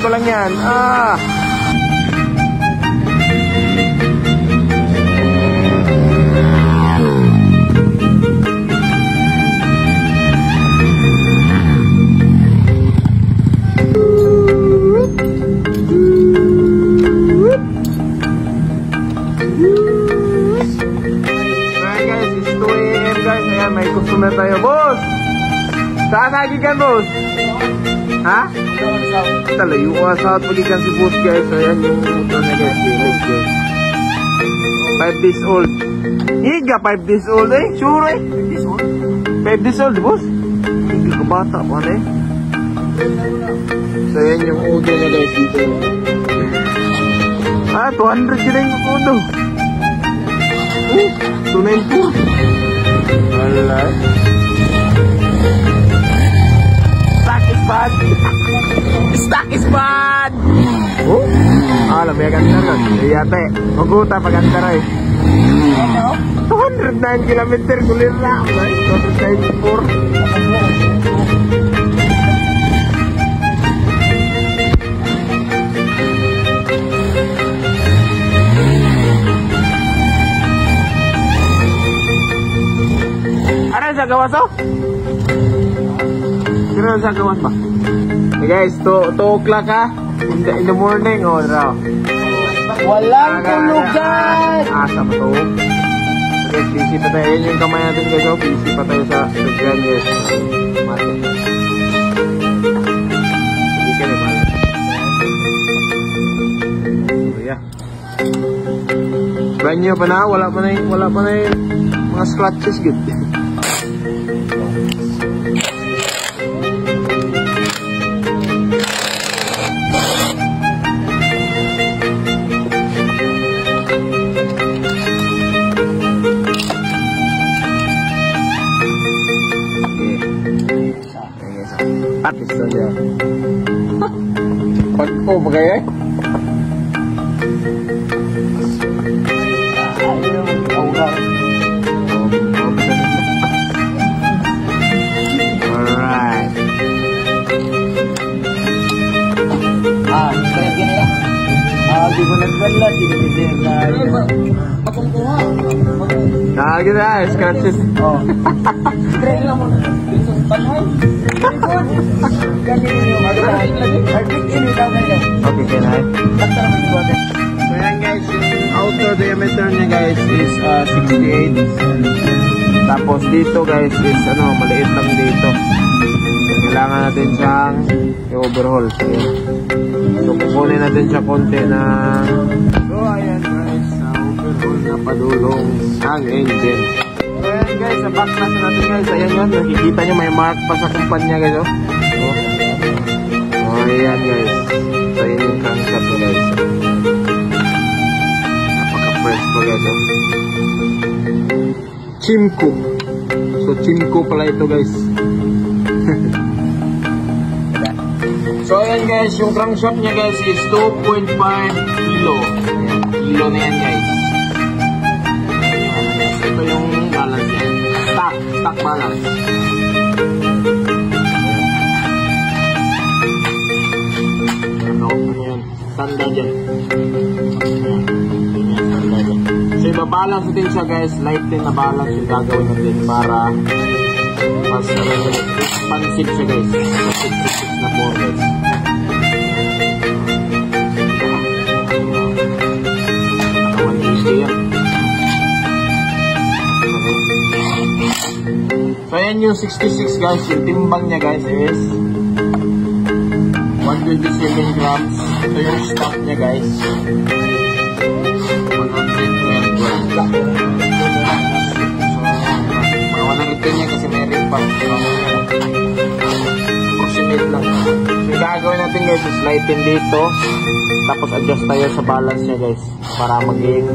ko lang yan. Ah. May customer tayo, boss. Saan nagikan, boss? Ha? Talayo ka sa pagikan si boss, guys. Ayan yung motor na, guys. 5 days old. Higa 5 days old, eh. Sure, eh. 5 days old, boss. Higa ka bata pa, eh. So, ayan yung auto na, guys. Dito. Ah, 200 yun yung auto. 294. Wala. Stock is bad. Stock is bad. Oh, alam ya ganda lang. Iyate, maguta paganda rin. 209 kilometer kulir lang. 294. Sa gawas, oh? Sino sa gawas ba? Hey guys, 2 o'clock, ha? In the morning, oh, raw. Walang tulog dyan! Asa mo to? Guys, busy pa tayo. Yan yung kamay natin, guys, oh. Busy pa tayo sa Sugyan, guys. Market. Sige ka na, market. So, yeah. Brand new pa na. Wala pa na yung mga scratches, good. Artis saja. Oh, bagay. Alright. Gini ya. Di bulan-bulan di Nah, gitu ya, scratches. Oh. Keren lah mau. Okay, can I? So yan guys, yung outer diameter niya guys is 68. Tapos dito guys is maliit lang dito. Kailangan natin siyang i-overhaul. So kukunin natin siya konti na. So ayan guys, overhaul na padulong ang engine. So ayan guys, sa back nasa natin guys, ayan yun, nakikita nyo may mark pa sa kumpanya guys, oh. Oh ayan guys, so ayan yung crankshaft nyo guys. Napaka-fresh pa guys, oh. Chimco. So Chimco pala ito guys. So ayan guys, yung crankshaft niya guys is 2.5 kilo. Ayan, kilo na yan guys. Ito yung balance niya. Stock balance. Ayan, standard yan. So ibabalance natin siya guys, light din na balance yung gagawin natin para mas expansive siya guys. 66 na 4 guys. So ayan yung 66 guys, yung timbang niya guys is 127 grams. Ito yung stock niya guys, 112 grams. So mga 110 niya kasi may ring pa. Approximate lang. So yung gagawin natin guys is lighten dito, tapos adjust tayo sa balance niya guys para maging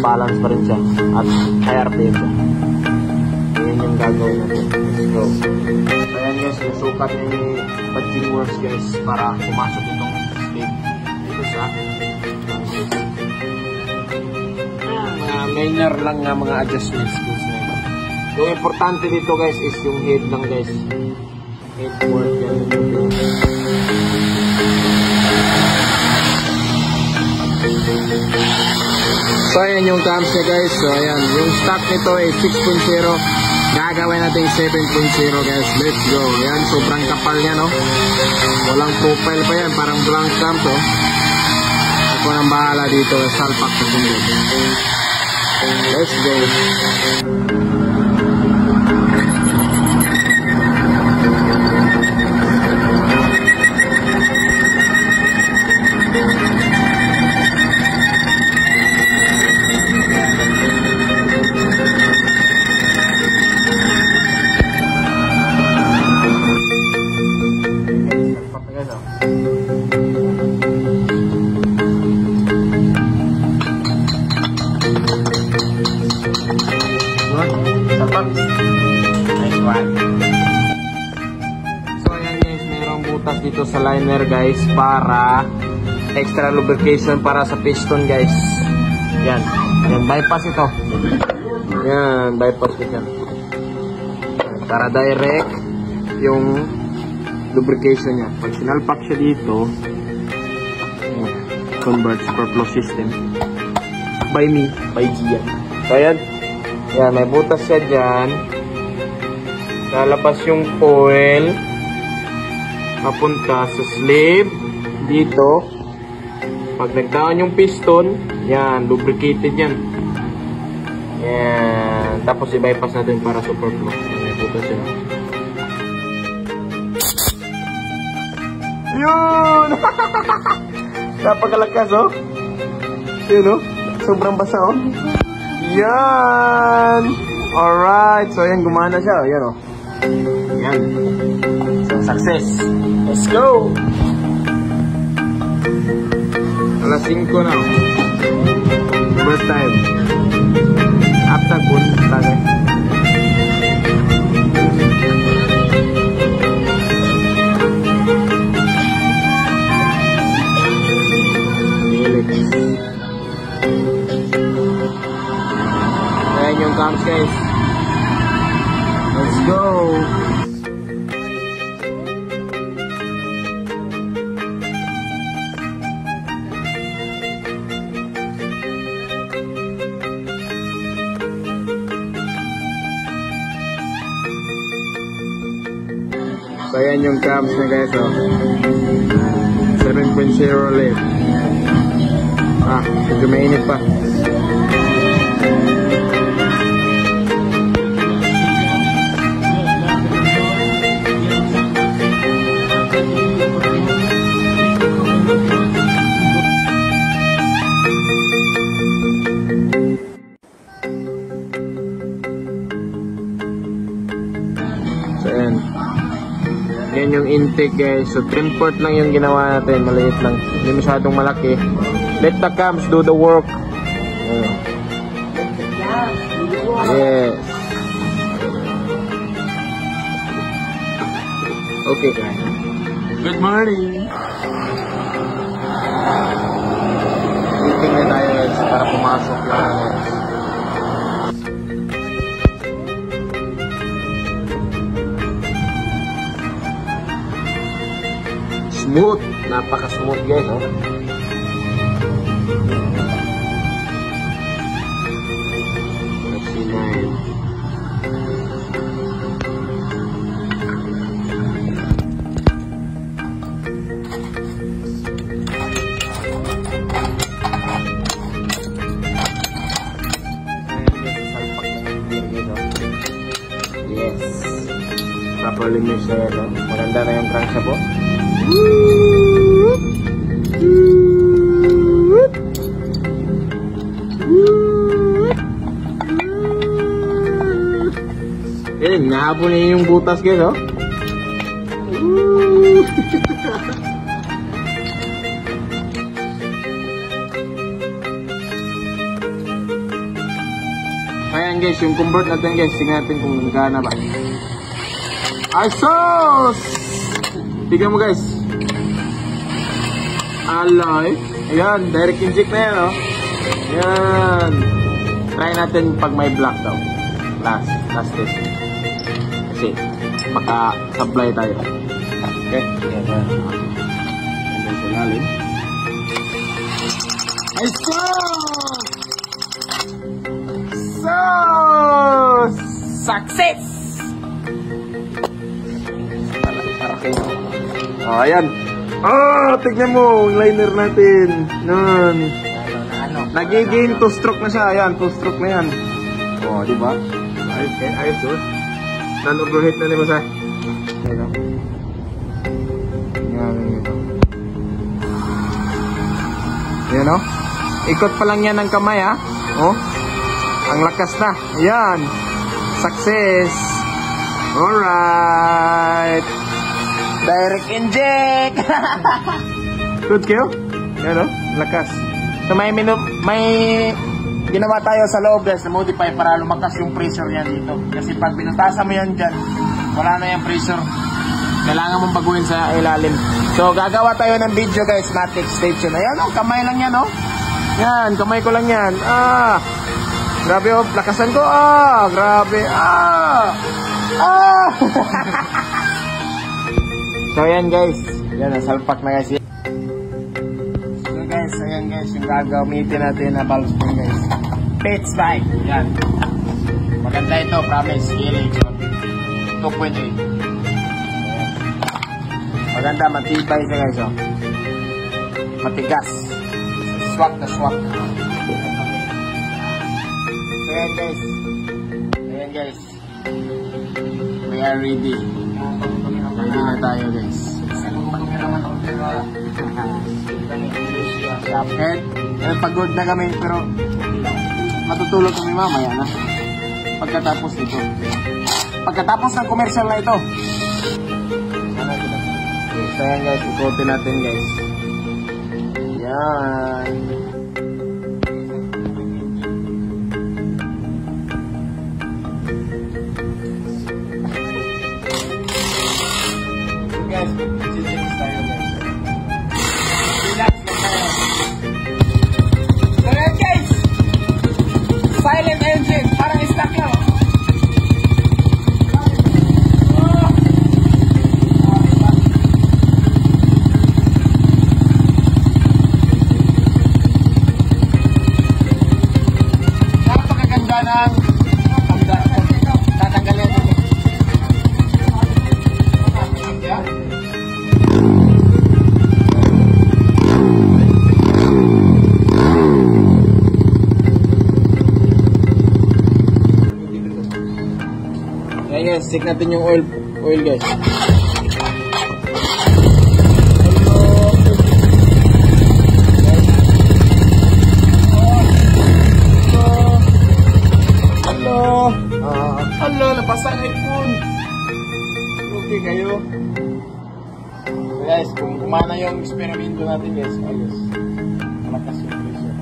balance pa rin siya at higher RPM siya. Yung gagawin natin. Let's go. So ayan guys, yung sukat ni Badging Works guys para pumasok itong state dito sa mga minor lang nga mga adjustments guys na ito. Yung importante dito guys is yung head lang guys. Head work yan. So ayan yung cams niya guys. So ayan, yung stock nito ay 6.0. Gagawin natin 7.0 guys. Let's go. Ayan, sobrang kapal niya, no? Walang profile pa yan, parang blank cams, oh. Ako nang bahala dito, salpak sa sunod. Let's go. Dito sa liner guys para extra lubrication para sa piston guys. Yan, yan bypass ito. Yan, bypass ito. Para direct yung lubrication niya. Pag sinalpak siya dito, convert super flow system by me, by Gian. So yan, yan, may butas siya dyan. Lalabas yung oil papunta sa slave dito. Pag nagdown yung piston, yan, lubricated yan. Yan, tapos i-bypass natin para super flow. May butas yun. Yun! Napakalakas, oh. Yun, oh. Sobrang basa, oh. Yan! Alright, so yan, gumana siya. Yan, oh. Yan. So, success. Let's go! Alas 5 na. First time. After good, tagay. Ayan yung cams guys. Let's go! So ayan yung cams na guys, oh. 7.0 left. Ah, medyo mainit pa. So ayan. Yan yung intake guys. So trim port lang yung ginawa natin. Maliit lang. Hindi masyadong malaki. Let the cams do the work. Yes. Okay guys. Good morning. Meeting na tayo guys para pumasok yung guys. Smooth, napaka-smooth guys, oh. Yes. Properly mixed na yan, oh. Maganda na yung crankshaft, oh. Eh, nahabol niya yung butas guys, oh. Ayan guys, yung convert natin guys, tingnan natin kung gana ba. Ay, sos! Tignan mo guys. Alloy. Ayan, direct inject na yan, oh. Ayan. Try natin pag may black daw. Last test. Kasi, maka-supply tayo. Okay? Ayan. Ayan sa lalim. Ay, sos! Success! Para kayo. Oh, ayan. Oh, tignan mo, yung liner natin. Nun. Nagiging 2-stroke na siya. Ayan, 2-stroke na yan. Oh, di ba? Ayos, ayos, oh. Non-overheat na naman sa. Ayan, ayan, oh. Ikot pa lang yan ng kamay, ha. Oh. Ang lakas na. Ayan. Success. Alright. Direct inject. Good kayo? Ayan, oh. Lakas. So, may ginawa tayo sa loob guys, na modify para lumakas yung pressure niya dito. Kasi pag binutasan mo yan dyan, wala na yung pressure. Kailangan mong baguhin sa ilalim. So, gagawa tayo ng video guys, Matic Station. Ayan, oh, kamay lang yan, oh. Yan, kamay ko lang yan. Ah, grabe, oh, lakasan ko. Ah, grabe. Ah, ah. So, ayan guys. Yan, salpak na guys. So guys, ayan guys, yung gagamitin natin na valve spring guys. Pitch bike. Yan. Maganda ito, promise. Healing. 2.8. Maganda, matibay siya guys, oh. Matigas. Swak na swak. So ayan guys. Ayan guys. We are ready. Ready na tayo guys. Head. Pagod na kami pero matutulog kami mamaya na. Pagkatapos nito. Pagkatapos ng commercial na ito. So ayan guys, ikotin natin guys. Yan. So guys, sisilis tayo guys. Relax lang tayo. So yan guys, silent engine, parang stock lang. Ayan guys, check natin yung oil guys. Hello, napasa ang iPhone. Okay kayo. So guys, kung kumana yung experimento natin guys, ayos. Malakas yung pressure.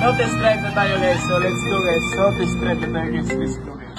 So test drive na tayo guys. So let's go guys. So test drive na tayo guys. Let's go guys.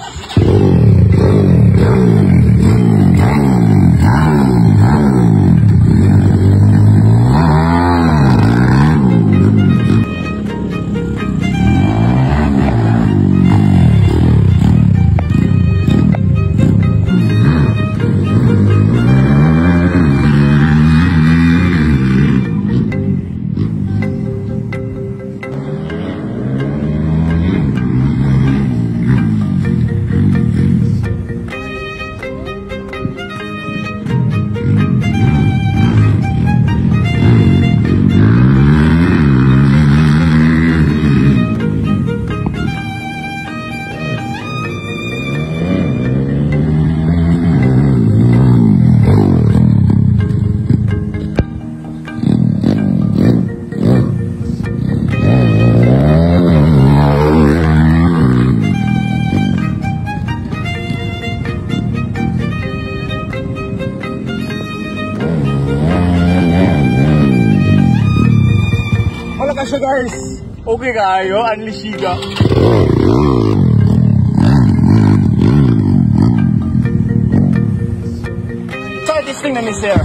siya guys. Okay kayo, Anlisiga. Try this thing na ni sir.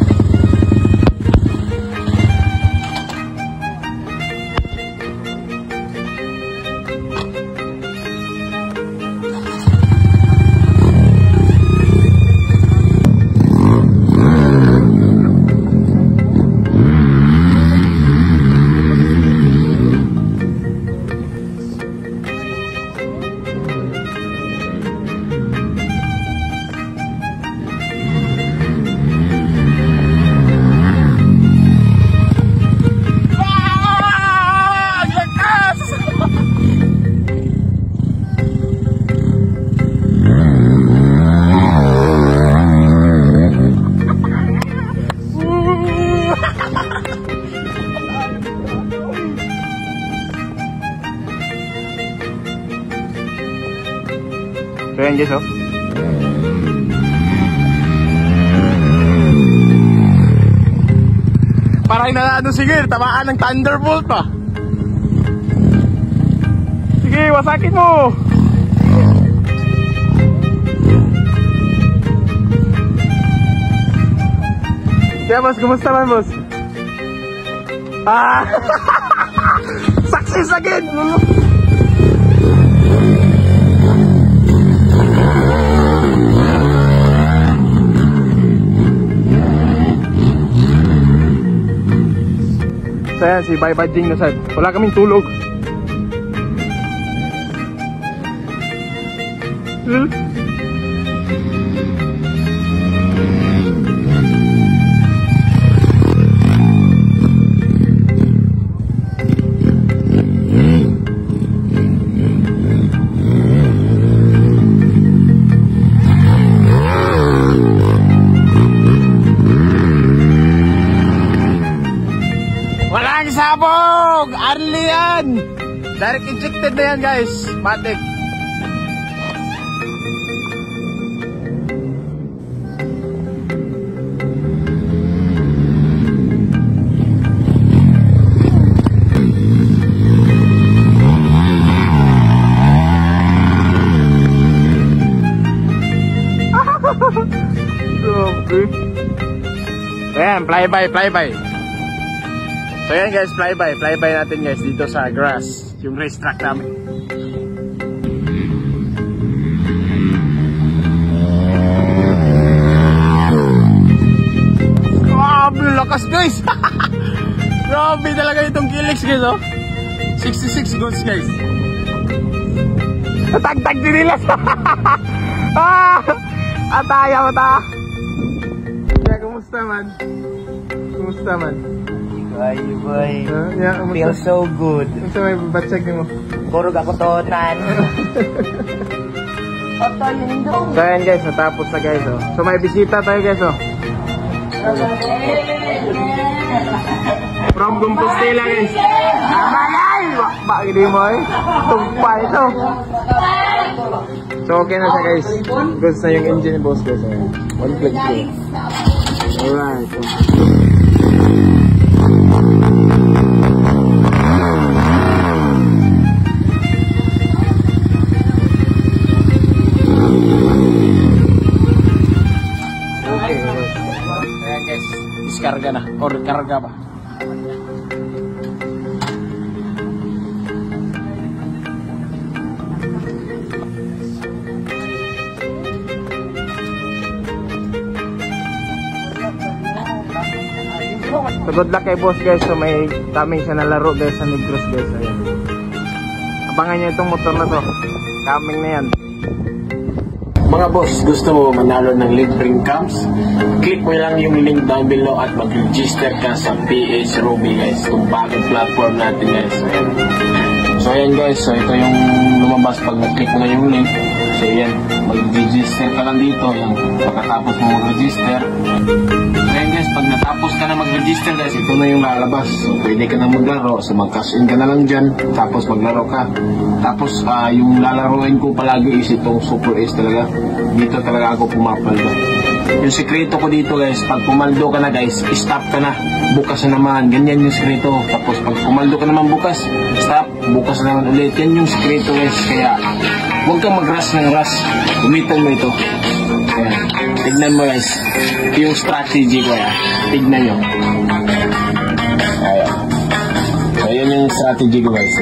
So yan guys, oh. Parang na sige, tamaan ng Thunderbolt pa. Sige, wasakin mo. Kaya boss, kumusta man boss? Ah! Success again! So yan, si Bye Bye Jing nasad. Wala kaming tulog. Walang sabog! Arli yan! Direct injected na yan guys. Matik. Ayan, fly-by. So yan guys, fly-by natin guys dito sa grass, yung racetrack namin. Grabe, lakas guys! Grabe talaga itong Killix guys, oh. 66 goods guys. Tag-tag din nila sa... Ataya mo ta! Kaya kumusta man? Kumusta man? Boy, Yeah, feel so good. Kumusta may batsag mo? Kurog ako tonan. So yan guys, natapos na guys, oh. So may bisita tayo guys, oh. From Compostela guys. Ay! Bakba gini mo eh. Tugpa ito. So okay na siya guys. Goods na yung engine ni boss guys. One click through. Alright. Ayan guys, diskarga na or karga pa. So good luck kay boss guys. So may coming siya na laro guys sa Negros guys. Ayan. Abangan nyo itong motor na to. Coming na yan. Mga boss, gusto mo manalo ng libreng cams? Click mo lang yung link down below at mag-register ka sa PH Ruby guys. Itong bagong platform natin guys. Ayan. So ayan guys, so ito yung lumabas pag nag-click mo na yung link. So ayan, mag-register ka lang dito. Ayan, pagkatapos mo mag-register. So ayan guys, pag natapos ka na mag-register guys, ito na yung lalabas. So pwede ka na maglaro. So mag-cash in ka na lang dyan. Tapos maglaro ka. Tapos yung lalaroin ko palagi is itong Super Ace talaga. Dito talaga ako pumapaldo. Yung sekreto ko dito guys, pag pumaldo ka na guys, stop ka na. Bukas na naman. Ganyan yung sekreto. Tapos pag pumaldo ka naman bukas, stop. Bukas na naman ulit. Yan yung sekreto guys. Kaya huwag kang mag-rush ng rush. Gamitan mo ito. Ayan. Tignan mo guys. Ito yung strategy ko. Ayan. Tignan nyo. Ayan. So yun yung strategy ko guys.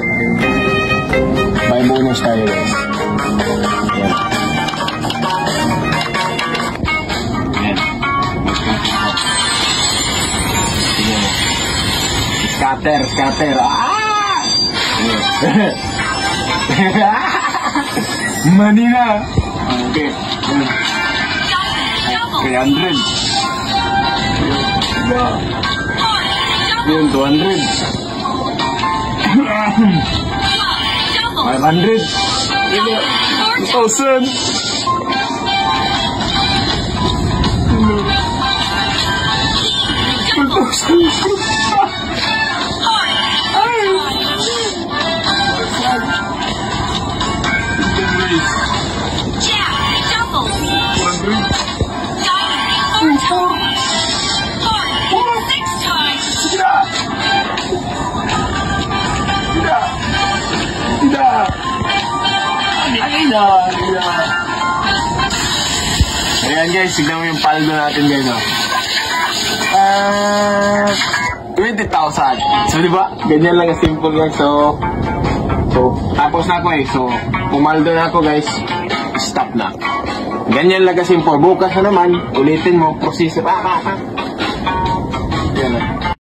May bonus tayo guys. Ayan. Scatter. Ah! Manila. Okay. 300. Yun, 200. 500. 2,000. 2,000. Ayan guys, tignan mo yung paldo natin guys. 20,000. So diba, ganyan lang ang simple guys. So tapos na ako So pumaldo na ako guys. Stop na. Ganyan lang ka simple. Bukas na naman, ulitin mo, proseso.